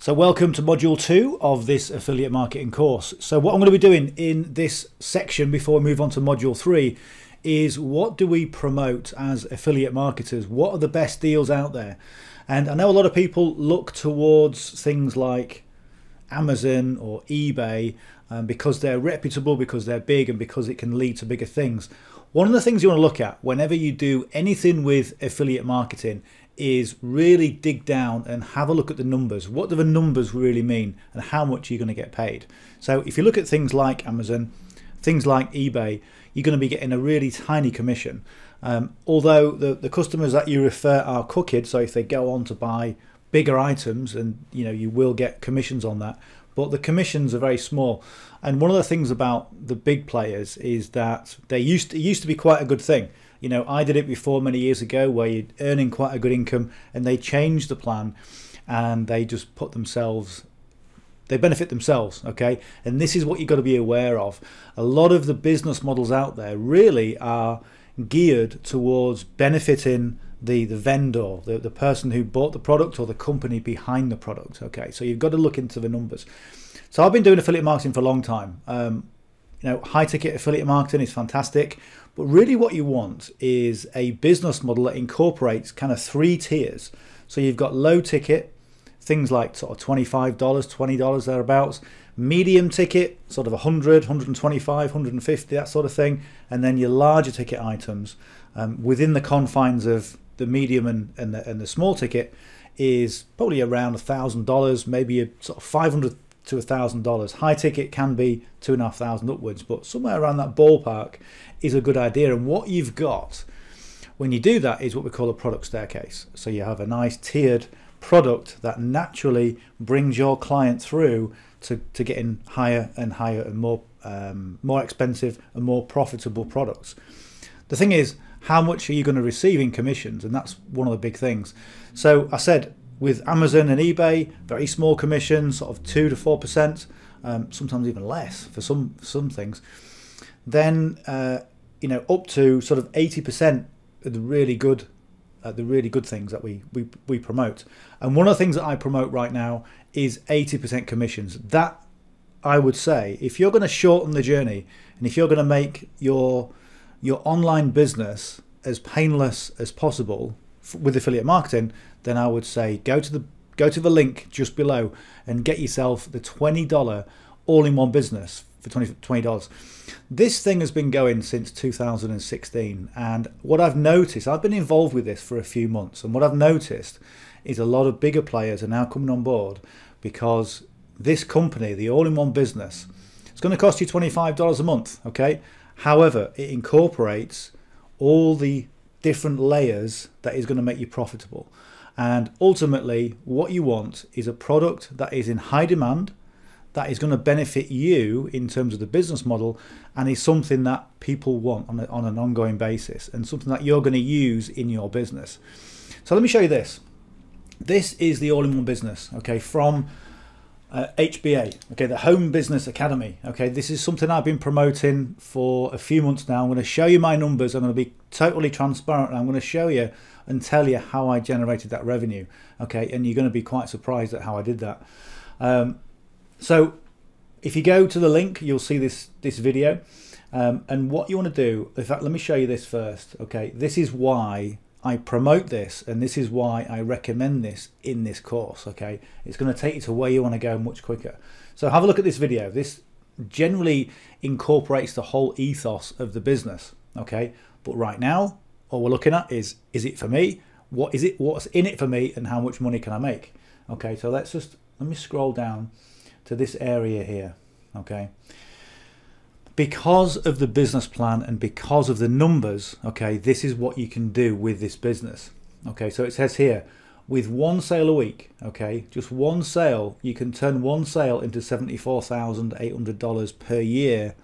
So welcome to module 2 of this affiliate marketing course. So what I'm going to be doing in this section before we move on to module 3 is what do we promote as affiliate marketers? What are the best deals out there? And I know a lot of people look towards things like Amazon or eBay because they're reputable, because they're big, and because it can lead to bigger things. One of the things you want to look at whenever you do anything with affiliate marketing is really dig down and have a look at the numbers. What do the numbers really mean and how much you're going to get paid? So if you look at things like Amazon, things like eBay, you're going to be getting a really tiny commission. Although the customers that you refer are cooked, so if they go on to buy bigger items, and you will get commissions on that, but the commissions are very small. And one of the things about the big players is that it used to be quite a good thing. I did it before many years ago where you're earning quite a good income, and they changed the plan and they just they benefit themselves, okay? And this is what you've got to be aware of. A lot of the business models out there really are geared towards benefiting the vendor, the person who bought the product or the company behind the product, okay? So you've got to look into the numbers. So I've been doing affiliate marketing for a long time. High ticket affiliate marketing is fantastic, but really what you want is a business model that incorporates kind of 3 tiers. So you've got low ticket, things like sort of $25, $20 thereabouts, medium ticket, sort of 100, 125, 150, that sort of thing, and then your larger ticket items within the confines of the medium and the small ticket is probably around $1,000, maybe a sort of $500 to $1,000. High ticket can be $2,500 upwards, but somewhere around that ballpark is a good idea. And what you've got when you do that is what we call a product staircase. So you have a nice tiered product that naturally brings your client through to getting higher and higher and more expensive and more profitable products. The thing is, how much are you going to receive in commissions? And that's one of the big things. So I said, with Amazon and eBay, very small commissions, sort of 2 to 4%, sometimes even less for some things. Then up to sort of 80% of the really good things that we promote. And one of the things that I promote right now is 80% commissions. That, I would say, if you're going to shorten the journey and if you're going to make your online business as painless as possible with affiliate marketing, then I would say go to the link just below and get yourself the $20 all-in-one business for $20. This thing has been going since 2016, and what I've noticed, I've been involved with this for a few months, and what I've noticed is a lot of bigger players are now coming on board because this company, the all-in-one business, it's going to cost you $25 a month, okay? However, it incorporates all the different layers that is going to make you profitable. And ultimately what you want is a product that is in high demand, that is going to benefit you in terms of the business model, and is something that people want on an ongoing basis, and something that you're going to use in your business. So let me show you this. This is the all-in-one business, okay, from HBA, okay, the Home Business Academy. Okay, this is something I've been promoting for a few months now. I'm going to show you my numbers. I'm going to be totally transparent, and I'm going to show you and tell you how I generated that revenue. Okay, and you're going to be quite surprised at how I did that. So if you go to the link, you'll see this video, and what you want to do, in fact, let me show you this first. Okay, this is why I promote this, and this is why I recommend this in this course. Okay, it's going to take you to where you want to go much quicker. So have a look at this video. This generally incorporates the whole ethos of the business. Okay, but right now all we're looking at is it for me? What is it? What's in it for me? And how much money can I make? Okay, so let me scroll down to this area here. Okay, because of the business plan and because of the numbers, okay, this is what you can do with this business. Okay, so it says here, with 1 sale a week, okay, just 1 sale, you can turn 1 sale into $74,800 per year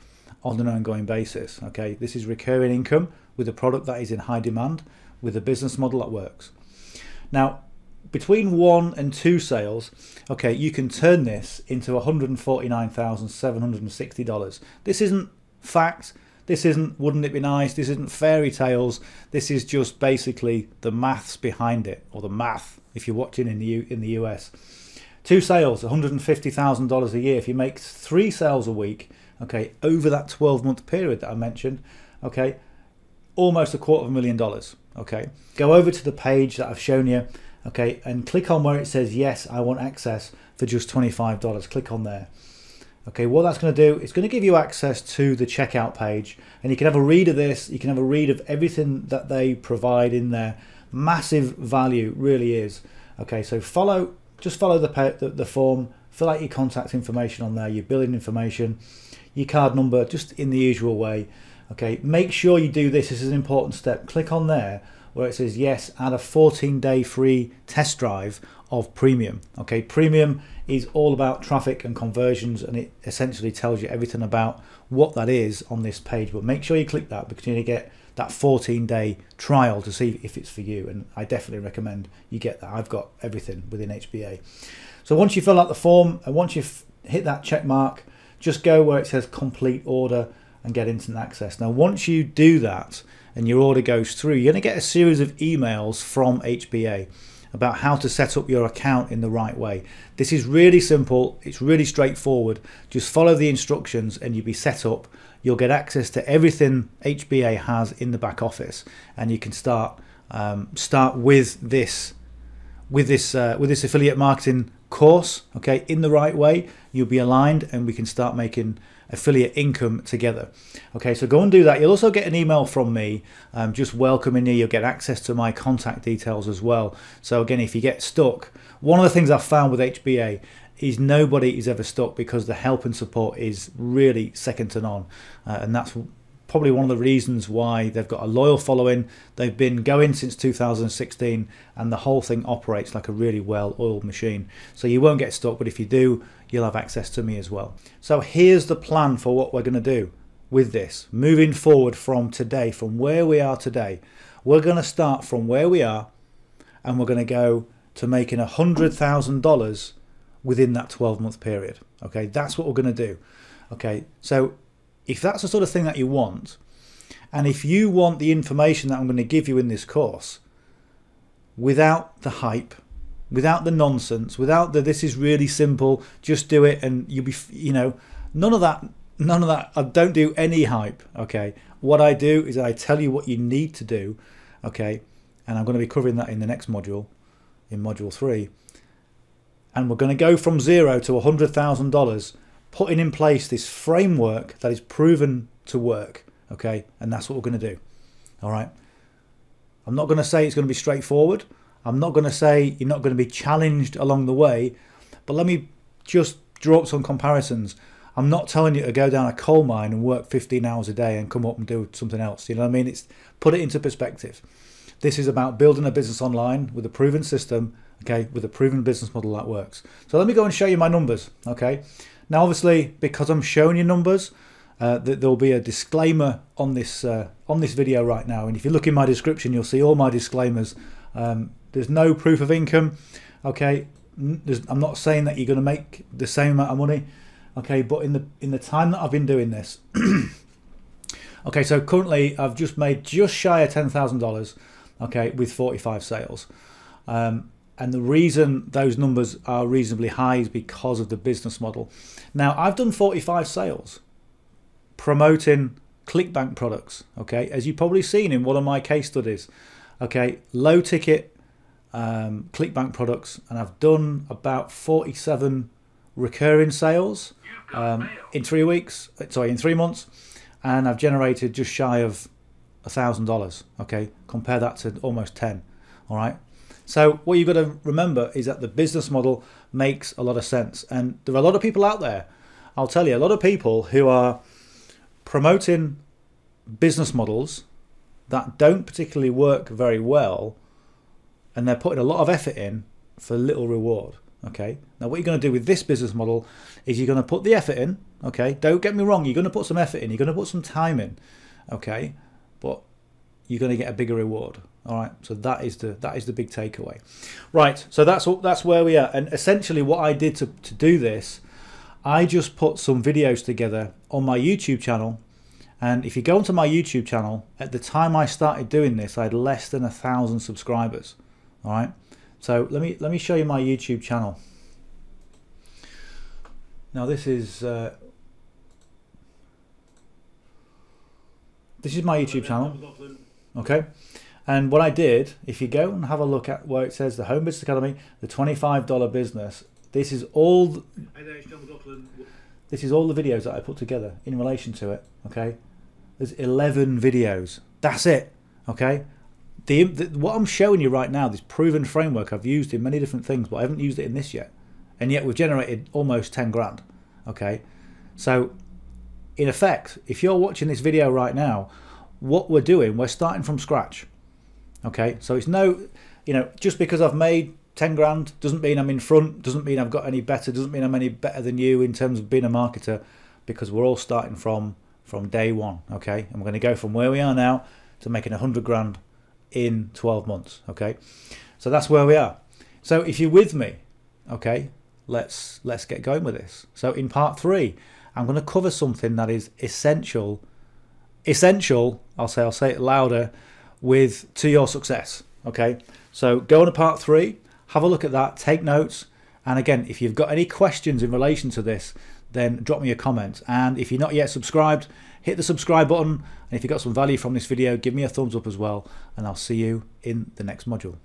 on an ongoing basis. Okay, this is recurring income with a product that is in high demand, with a business model that works. Now, between 1 and 2 sales, okay, you can turn this into $149,760. This isn't fact. This isn't wouldn't it be nice. This isn't fairy tales. This is just basically the maths behind it, or the math if you're watching in the US. 2 sales, $150,000 a year. If you make 3 sales a week, okay, over that 12-month period that I mentioned, okay, almost $250,000, okay. Go over to the page that I've shown you, okay, and click on where it says, yes, I want access for just $25. Click on there. Okay, what that's going to do, it's going to give you access to the checkout page, and you can have a read of this, you can have a read of everything that they provide in there. Massive value, really is. Okay, so just follow the form, fill out your contact information on there, your billing information, your card number, just in the usual way. Okay, make sure you do this. This is an important step. Click on there where it says, yes, add a 14-day free test drive of Premium. Okay, Premium is all about traffic and conversions, and it essentially tells you everything about what that is on this page. But make sure you click that, because you're going to get that 14-day trial to see if it's for you, and I definitely recommend you get that. I've got everything within HBA. So once you fill out the form and once you've hit that check mark, just go where it says complete order and get instant access. Now once you do that and your order goes through, you're going to get a series of emails from HBA about how to set up your account in the right way. This is really simple, it's really straightforward. Just follow the instructions and you'll be set up. You'll get access to everything HBA has in the back office, and you can start with this affiliate marketing course, okay, in the right way. You'll be aligned and we can start making affiliate income together. Okay, so go and do that. You'll also get an email from me just welcoming you. You'll get access to my contact details as well. So again, if you get stuck, one of the things I've found with HBA is nobody is ever stuck, because the help and support is really second to none, and that's probably one of the reasons why they've got a loyal following. They've been going since 2016, and the whole thing operates like a really well-oiled machine. So you won't get stuck, but if you do, you'll have access to me as well. So here's the plan for what we're going to do with this. Moving forward from today, from where we are today, we're going to start from where we are, and we're going to go to making $100,000 within that 12-month period. Okay, that's what we're going to do. Okay, so if that's the sort of thing that you want, and if you want the information that I'm going to give you in this course without the hype, without the nonsense, without the this is really simple, just do it and you'll be, you know, none of that. I don't do any hype. Okay, what I do is I tell you what you need to do. Okay, and I'm going to be covering that in the next module, in module 3, and we're going to go from 0 to $100,000, putting in place this framework that is proven to work. Okay, and that's what we're going to do. All right, I'm not going to say it's going to be straightforward. I'm not going to say you're not going to be challenged along the way, but let me just draw up some comparisons. I'm not telling you to go down a coal mine and work 15 hours a day and come up and do something else. You know what I mean? It's put it into perspective. This is about building a business online with a proven system, okay, with a proven business model that works. So let me go and show you my numbers, okay? Now, obviously, because I'm showing you numbers, there'll be a disclaimer on this video right now. And if you look in my description, you'll see all my disclaimers. There's no proof of income, okay? I'm not saying that you're going to make the same amount of money, okay? But in the time that I've been doing this, okay, so currently I've just made just shy of $10,000, okay, with 45 sales. And the reason those numbers are reasonably high is because of the business model. Now, I've done 45 sales promoting ClickBank products, okay, as you've probably seen in one of my case studies, okay, low ticket ClickBank products, and I've done about 47 recurring sales in 3 months, and I've generated just shy of $1,000, okay, compare that to almost 10, all right. So what you've got to remember is that the business model makes a lot of sense, and there are a lot of people out there, I'll tell you, a lot of people who are promoting business models that don't particularly work very well, and they're putting a lot of effort in for little reward. Okay, now what you're going to do with this business model is you're going to put the effort in. Okay, don't get me wrong, you're going to put some effort in, you're going to put some time in, okay, but you're going to get a bigger reward. All right, so that is the big takeaway. Right, so that's where we are. And essentially what I did to do this, I just put some videos together on my YouTube channel. And if you go onto my YouTube channel, at the time I started doing this, I had less than 1,000 subscribers. All right, so let me show you my YouTube channel. Now this is my YouTube channel, okay? And what I did, if you go and have a look at where it says the Home Business Academy, the $25 business, this is all the videos that I put together in relation to it, okay? There's 11 videos. That's it, okay? What I'm showing you right now, this proven framework I've used in many different things, but I haven't used it in this yet. And yet we've generated almost 10 grand, okay? So in effect, if you're watching this video right now, what we're doing, we're starting from scratch, okay? So it's no, you know, just because I've made 10 grand doesn't mean I'm in front, doesn't mean I've got any better, doesn't mean I'm any better than you in terms of being a marketer, because we're all starting from day one, okay? And we're going to go from where we are now to making 100 grand in 12 months, okay? So that's where we are. So if you're with me, okay, let's get going with this. So in part 3, I'm going to cover something that is essential, I'll say it louder, to your success, okay? So go on to part 3, have a look at that, take notes, and again, if you've got any questions in relation to this, then drop me a comment. And if you're not yet subscribed, hit the subscribe button, and if you got some value from this video, give me a thumbs up as well, and I'll see you in the next module.